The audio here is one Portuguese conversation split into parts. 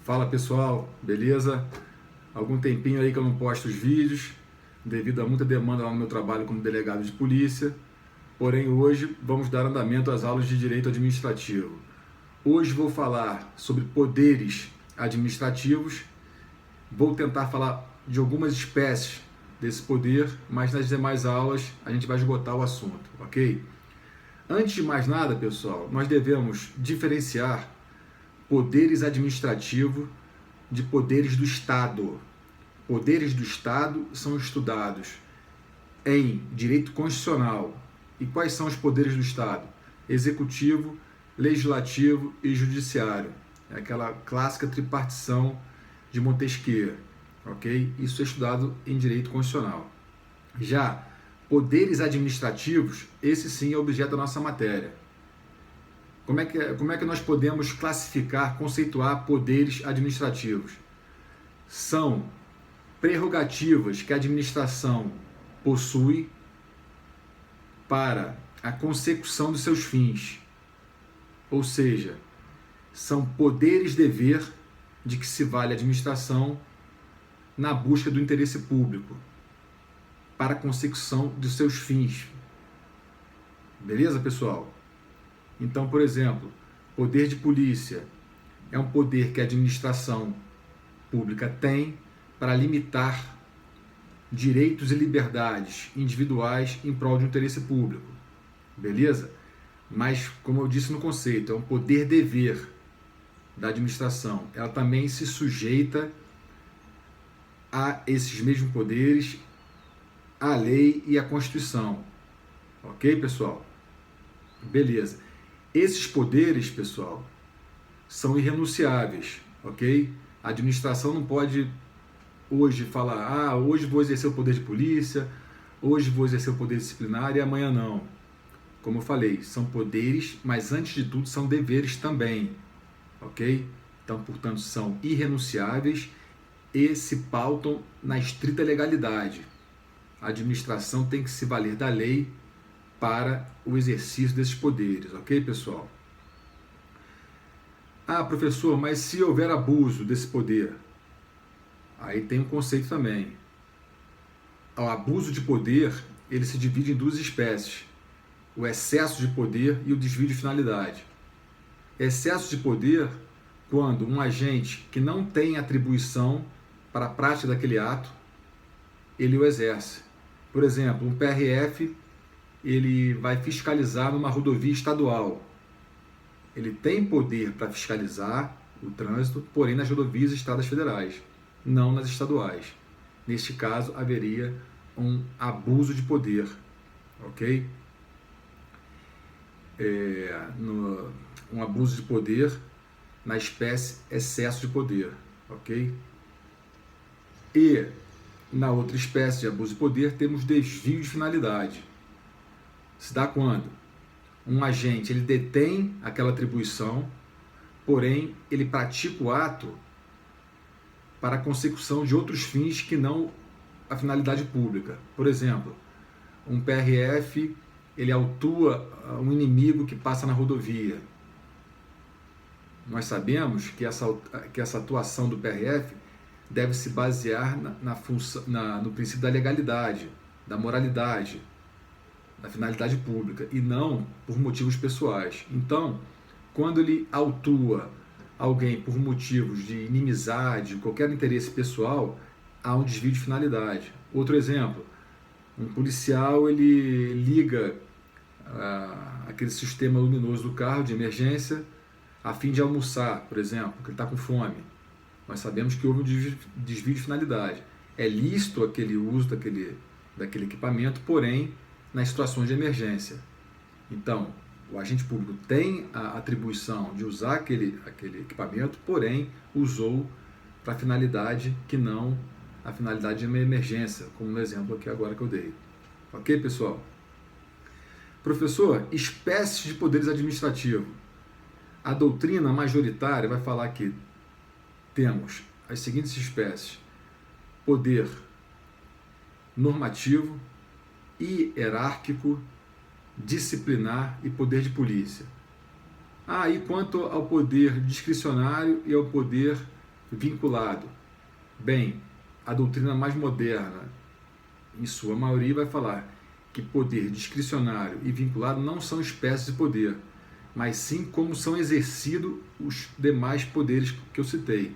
Fala pessoal, beleza? Algum tempinho aí que eu não posto os vídeos, devido a muita demanda lá no meu trabalho como delegado de polícia. Porém, hoje vamos dar andamento às aulas de Direito Administrativo. Hoje vou falar sobre poderes administrativos. Vou tentar falar de algumas espécies desse poder, mas nas demais aulas a gente vai esgotar o assunto, ok? Antes de mais nada, pessoal, nós devemos diferenciar poderes administrativos de poderes do Estado. Poderes do Estado são estudados em direito constitucional. E quais são os poderes do Estado? Executivo, legislativo e judiciário. É aquela clássica tripartição de Montesquieu, ok? Isso é estudado em direito constitucional. Já poderes administrativos, esse sim é objeto da nossa matéria. Como é que nós podemos classificar, conceituar poderes administrativos? São prerrogativas que a administração possui para a consecução dos seus fins. Ou seja, são poderes-dever de que se vale a administração na busca do interesse público, para a consecução dos seus fins. Beleza, pessoal? Então, por exemplo, poder de polícia é um poder que a administração pública tem para limitar direitos e liberdades individuais em prol de um interesse público. Beleza? Mas, como eu disse no conceito, é um poder-dever da administração. Ela também se sujeita a esses mesmos poderes, à lei e à Constituição. Ok, pessoal? Beleza. Esses poderes, pessoal, são irrenunciáveis, ok? A administração não pode hoje falar, hoje vou exercer o poder de polícia, hoje vou exercer o poder disciplinar e amanhã não. Como eu falei, são poderes, mas antes de tudo são deveres também, ok? Então, portanto, são irrenunciáveis e se pautam na estrita legalidade. A administração tem que se valer da lei para o exercício desses poderes, ok, pessoal? Professor, mas se houver abuso desse poder? Aí tem um conceito também. O abuso de poder, ele se divide em duas espécies: o excesso de poder e o desvio de finalidade. Excesso de poder, quando um agente que não tem atribuição para a prática daquele ato, ele o exerce. Por exemplo, um PRF, ele vai fiscalizar numa rodovia estadual. Ele tem poder para fiscalizar o trânsito, porém nas rodovias e estradas federais, não nas estaduais. Neste caso, haveria um abuso de poder, ok? Um abuso de poder na espécie excesso de poder, ok? E na outra espécie de abuso de poder temos desvio de finalidade. Se dá quando um agente ele detém aquela atribuição, porém ele pratica o ato para a consecução de outros fins que não a finalidade pública. Por exemplo, um PRF ele autua um inimigo que passa na rodovia. Nós sabemos que essa atuação do PRF deve se basear no princípio da legalidade, da moralidade, da finalidade pública e não por motivos pessoais. Então, quando ele autua alguém por motivos de inimizade, qualquer interesse pessoal, há um desvio de finalidade. Outro exemplo, um policial ele liga aquele sistema luminoso do carro de emergência a fim de almoçar, por exemplo, porque ele está com fome. Nós sabemos que houve um desvio de finalidade. É lícito aquele uso daquele equipamento, porém, nas situações de emergência. Então, o agente público tem a atribuição de usar aquele equipamento, porém, usou para finalidade que não a finalidade de uma emergência, como no exemplo aqui agora que eu dei. Ok, pessoal? Professor, espécies de poderes administrativos. A doutrina majoritária vai falar que temos as seguintes espécies: poder normativo, hierárquico, disciplinar e poder de polícia. E quanto ao poder discricionário e ao poder vinculado. Bem, a doutrina mais moderna, em sua maioria, vai falar que poder discricionário e vinculado não são espécies de poder, mas sim como são exercidos os demais poderes que eu citei.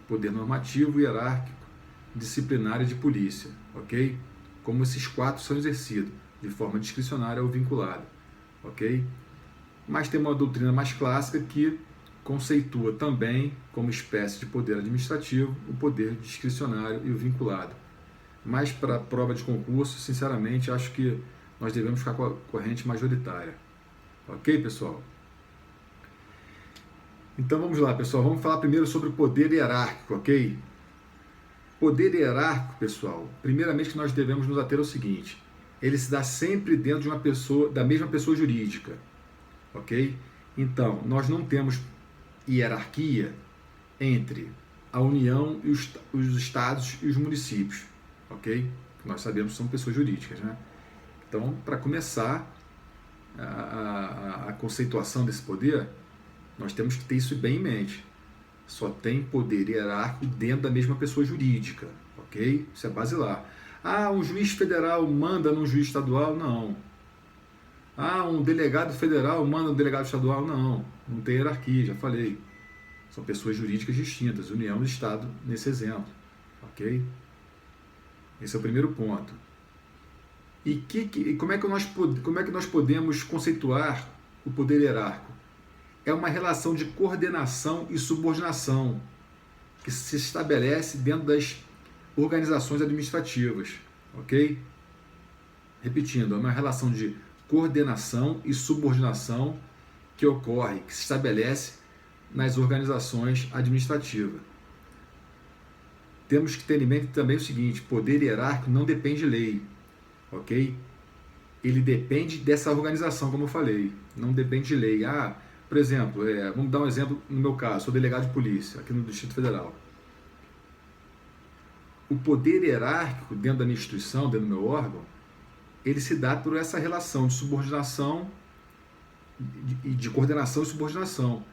Poder normativo, hierárquico, disciplinar e de polícia, ok? Como esses 4 são exercidos, de forma discricionária ou vinculada, ok? Mas tem uma doutrina mais clássica que conceitua também como espécie de poder administrativo o poder discricionário e o vinculado. Mas para a prova de concurso, sinceramente, acho que nós devemos ficar com a corrente majoritária. Ok, pessoal? Então vamos lá, pessoal. Vamos falar primeiro sobre o poder hierárquico, ok? Poder hierárquico, pessoal, primeiramente que nós devemos nos ater ao seguinte: ele se dá sempre dentro de uma pessoa, da mesma pessoa jurídica, ok? Então, nós não temos hierarquia entre a União e os estados e os municípios, ok? Nós sabemos que são pessoas jurídicas, né? Então, para começar a conceituação desse poder, nós temos que ter isso bem em mente. Só tem poder hierárquico dentro da mesma pessoa jurídica, ok? Isso é basilar. Ah, um juiz federal manda num juiz estadual? Não. Ah, um delegado federal manda no delegado estadual? Não. Não tem hierarquia, já falei. São pessoas jurídicas distintas, União e Estado nesse exemplo, ok? Esse é o primeiro ponto. E como é que nós podemos conceituar o poder hierárquico? É uma relação de coordenação e subordinação que se estabelece dentro das organizações administrativas, ok? Repetindo, é uma relação de coordenação e subordinação que ocorre, que se estabelece nas organizações administrativas. Temos que ter em mente também o seguinte: poder hierárquico não depende de lei, ok? Ele depende dessa organização, como eu falei, não depende de lei. Ah, por exemplo, vamos dar um exemplo no meu caso, sou delegado de polícia aqui no Distrito Federal. O poder hierárquico dentro da minha instituição, dentro do meu órgão, ele se dá por essa relação de subordinação, de coordenação e subordinação.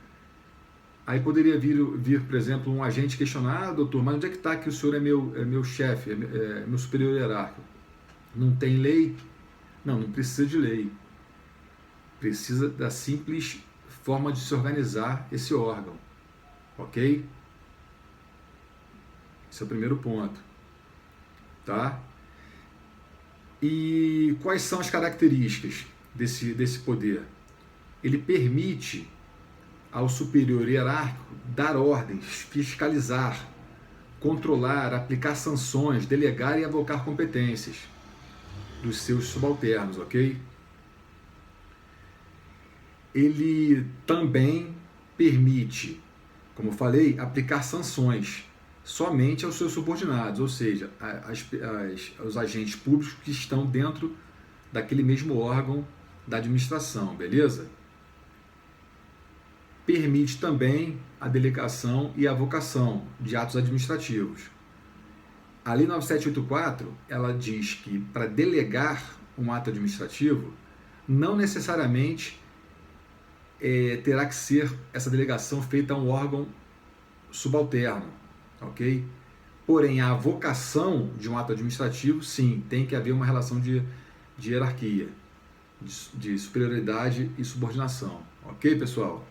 Aí poderia vir, por exemplo, um agente questionar: doutor, mas onde é que está que o senhor é meu chefe, é meu superior hierárquico? Não tem lei? Não precisa de lei. Precisa da simples forma de se organizar esse órgão, ok? Esse é o primeiro ponto, tá? E quais são as características desse poder? Ele permite ao superior hierárquico dar ordens, fiscalizar, controlar, aplicar sanções, delegar e avocar competências dos seus subalternos, ok? Ele também permite, como eu falei, aplicar sanções somente aos seus subordinados, ou seja, aos agentes públicos que estão dentro daquele mesmo órgão da administração, beleza? Permite também a delegação e a avocação de atos administrativos. A Lei 9784, ela diz que para delegar um ato administrativo, não necessariamente terá que ser essa delegação feita a um órgão subalterno, ok? Porém, a avocação de um ato administrativo, sim, tem que haver uma relação de hierarquia, de superioridade e subordinação, ok, pessoal?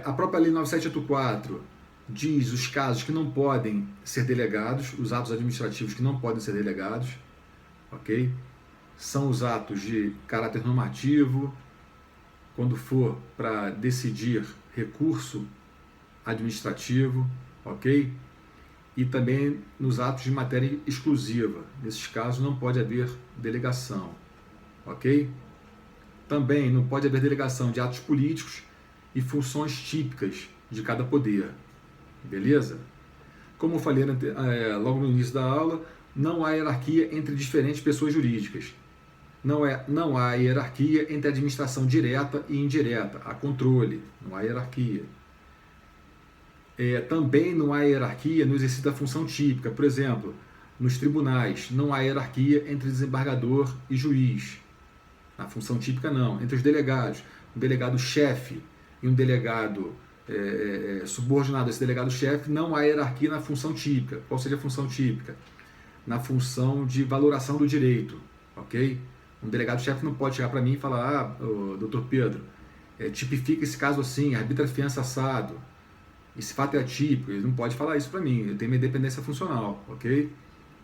A própria Lei 9784 diz os casos que não podem ser delegados, os atos administrativos que não podem ser delegados, ok? São os atos de caráter normativo, quando for para decidir recurso administrativo, ok? E também nos atos de matéria exclusiva. Nesses casos não pode haver delegação, ok? Também não pode haver delegação de atos políticos e funções típicas de cada poder, beleza? Como eu falei logo no início da aula, não há hierarquia entre diferentes pessoas jurídicas. Não há hierarquia entre administração direta e indireta, há controle, não há hierarquia. Também não há hierarquia no exercício da função típica, por exemplo, nos tribunais, não há hierarquia entre desembargador e juiz. Na função típica não, entre os delegados, um delegado-chefe e um delegado subordinado a esse delegado-chefe, não há hierarquia na função típica. Qual seja a função típica? Na função de valoração do direito, ok? Um delegado-chefe não pode chegar para mim e falar, doutor Pedro, tipifica esse caso assim, arbitra a fiança assado, esse fato é atípico. Ele não pode falar isso para mim, eu tenho minha independência funcional, ok?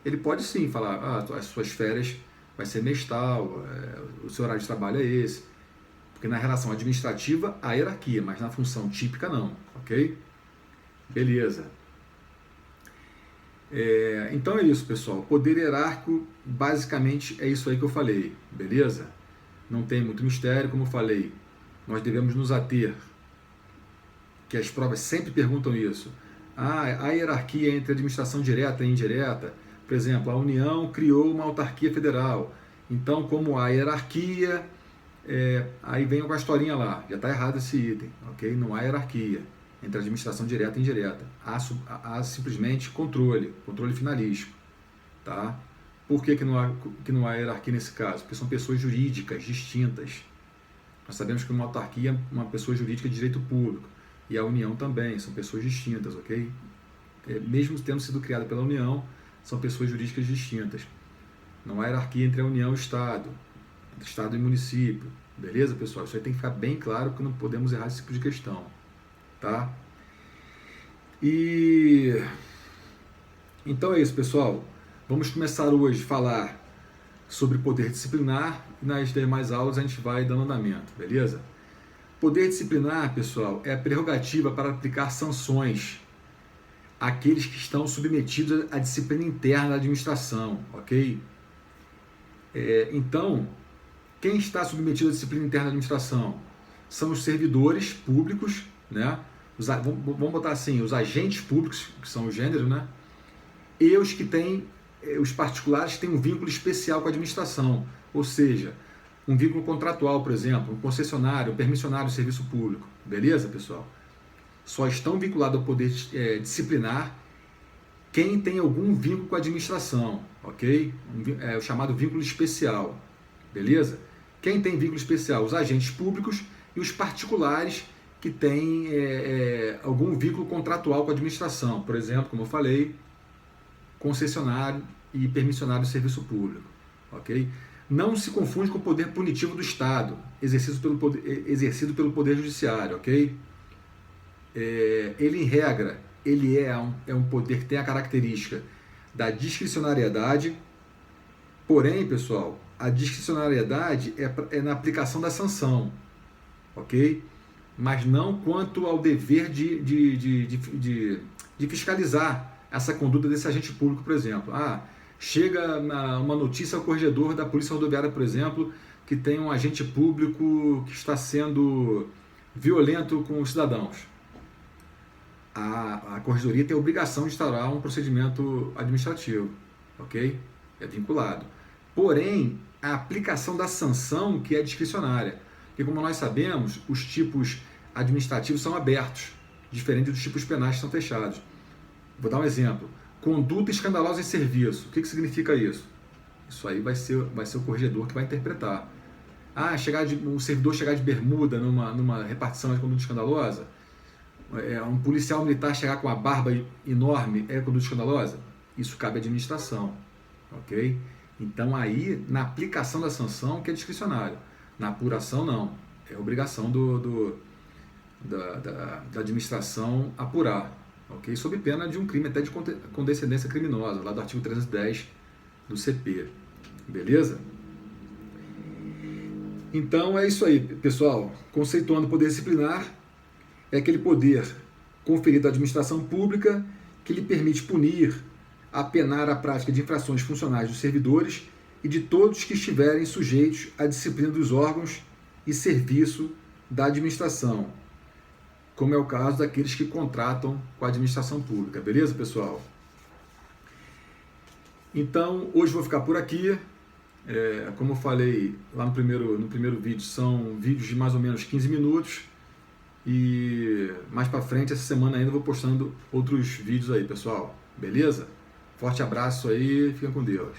Ele pode sim falar, as suas férias vai ser mestral, o seu horário de trabalho é esse, porque na relação administrativa há hierarquia, mas na função típica não, ok? Beleza. Então é isso, pessoal. Poder hierárquico, basicamente, é isso aí que eu falei, beleza? Não tem muito mistério, como eu falei. Nós devemos nos ater, que as provas sempre perguntam isso. A hierarquia entre administração direta e indireta, por exemplo, a União criou uma autarquia federal. Então, como há hierarquia, aí vem com a historinha lá, já está errado esse item, ok? Não há hierarquia entre administração direta e indireta. Há simplesmente controle finalístico, tá? Por que não há hierarquia nesse caso? Porque são pessoas jurídicas distintas. Nós sabemos que uma autarquia é uma pessoa jurídica de direito público, e a União também, são pessoas distintas, ok? Mesmo tendo sido criada pela União, são pessoas jurídicas distintas. Não há hierarquia entre a União e o Estado, entre Estado e município. Beleza, pessoal? Isso aí tem que ficar bem claro, porque não podemos errar esse tipo de questão. Tá? Então é isso, pessoal. Vamos começar hoje a falar sobre poder disciplinar, e nas demais aulas a gente vai dando andamento, beleza? Poder disciplinar, pessoal, é a prerrogativa para aplicar sanções àqueles que estão submetidos à disciplina interna da administração, ok? Então, quem está submetido à disciplina interna da administração são os servidores públicos, né? Vamos botar assim, os agentes públicos, que são o gênero, né? E os que têm, os particulares que têm um vínculo especial com a administração, ou seja, um vínculo contratual, por exemplo, um concessionário, um permissionário de serviço público. Beleza, pessoal? Só estão vinculados ao poder disciplinar quem tem algum vínculo com a administração, ok? O chamado vínculo especial, beleza? Quem tem vínculo especial? Os agentes públicos e os particulares que têm algum vínculo contratual com a administração, por exemplo, como eu falei, concessionário e permissionário de serviço público, ok? Não se confunde com o poder punitivo do Estado, exercido pelo Poder Judiciário, ok? Ele, em regra, ele é um poder que tem a característica da discricionariedade, porém, pessoal, a discricionariedade é na aplicação da sanção, ok? Mas não quanto ao dever de fiscalizar essa conduta desse agente público, por exemplo. Chega uma notícia ao corregedor da Polícia Rodoviária, por exemplo, que tem um agente público que está sendo violento com os cidadãos. A corregedoria tem a obrigação de instaurar um procedimento administrativo, ok? É vinculado. Porém, a aplicação da sanção que é discricionária. Porque, como nós sabemos, os tipos administrativos são abertos, diferente dos tipos penais que são fechados. Vou dar um exemplo. Conduta escandalosa em serviço. O que significa isso? Isso aí vai ser o corregedor que vai interpretar. Um servidor chegar de bermuda numa repartição de conduta escandalosa? Um policial militar chegar com a barba enorme é conduta escandalosa? Isso cabe à administração, ok? Então aí, na aplicação da sanção, que é discricionário. Na apuração, não. É obrigação da administração apurar, ok? Sob pena de um crime até de condescendência criminosa, lá do artigo 310 do CP. Beleza? Então é isso aí, pessoal. Conceituando o poder disciplinar, é aquele poder conferido à administração pública que lhe permite punir, apenar a prática de infrações funcionais dos servidores e de todos que estiverem sujeitos à disciplina dos órgãos e serviço da administração, como é o caso daqueles que contratam com a administração pública. Beleza, pessoal? Então, hoje vou ficar por aqui. Como eu falei lá no primeiro vídeo, são vídeos de mais ou menos 15 minutos. E mais para frente, essa semana ainda, vou postando outros vídeos aí, pessoal. Beleza? Forte abraço aí, fiquem com Deus.